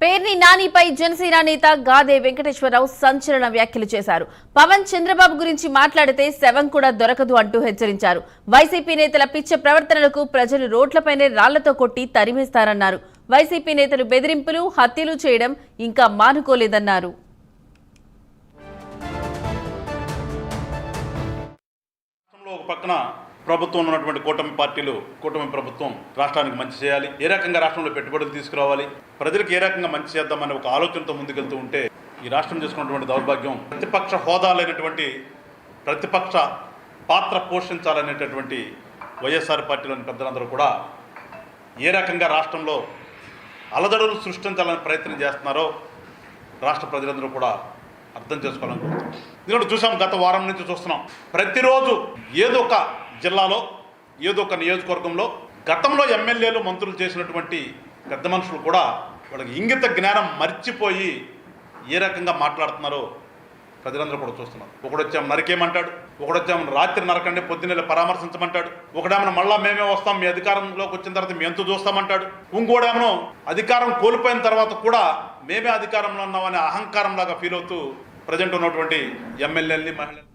పేర్ని నానిపై జనసేన నేత గాదే వెంకటేశ్వరరావు సంచలన వ్యాఖ్యలు చేశారు. పవన్ చంద్రబాబు గురించి మాట్లాడితే శవం కూడా దొరకదు అంటూ హెచ్చరించారు. వైసీపీ నేతల పిచ్చ ప్రవర్తనలకు ప్రజలు రోడ్లపైనే రాళ్లతో కొట్టి తరిమేస్తారన్నారు. వైసీపీ నేతలు బెదిరింపులు, హత్యలు చేయడం ఇంకా మానుకోలేదన్నారు. ప్రభుత్వం ఉన్నటువంటి కూటమి ప్రభుత్వం రాష్ట్రానికి మంచి చేయాలి, ఏ రకంగా రాష్ట్రంలో పెట్టుబడులు తీసుకురావాలి, ప్రజలకు ఏ రకంగా మంచి చేద్దామనే ఒక ఆలోచనతో ముందుకెళ్తూ ఉంటే ఈ రాష్ట్రం చేసుకున్నటువంటి దౌర్భాగ్యం ప్రతిపక్ష హోదా లేనటువంటి ప్రతిపక్ష పాత్ర పోషించాలనేటటువంటి వైఎస్ఆర్ పార్టీలోని పెద్దలందరూ కూడా ఏ రకంగా రాష్ట్రంలో అలజడులు సృష్టించాలని ప్రయత్నం చేస్తున్నారో రాష్ట్ర ప్రజలందరూ కూడా అర్థం చేసుకోవాలనుకుంటున్నాం. ఎందుకంటే చూసాం, గత వారం నుంచి చూస్తున్నాం, ప్రతిరోజు ఏదో ఒక జిల్లాలో ఏదో ఒక నియోజకవర్గంలో గతంలో ఎమ్మెల్యేలు మంత్రులు చేసినటువంటి పెద్ద మనుషులు కూడా వాళ్ళకి ఇంగిత జ్ఞానం మర్చిపోయి ఏ రకంగా మాట్లాడుతున్నారో ప్రజలందరూ కూడా చూస్తున్నారు. ఒకడొచ్చాము నరికేమంటాడు, ఒకడొచ్చాము రాత్రి నరకండి పొద్దున్నే పరామర్శించమంటాడు, ఒకడేమన్నా మళ్ళా మేమే వస్తాం, మీ అధికారంలోకి వచ్చిన తర్వాత మేము ఎంత చూస్తామంటాడు, ఇంకోడేమో అధికారం కోల్పోయిన తర్వాత కూడా మేమే అధికారంలో ఉన్నామనే అహంకారంలాగా ఫీల్ అవుతూ ప్రజెంట్ ఉన్నటువంటి ఎమ్మెల్యేలని మహిళలు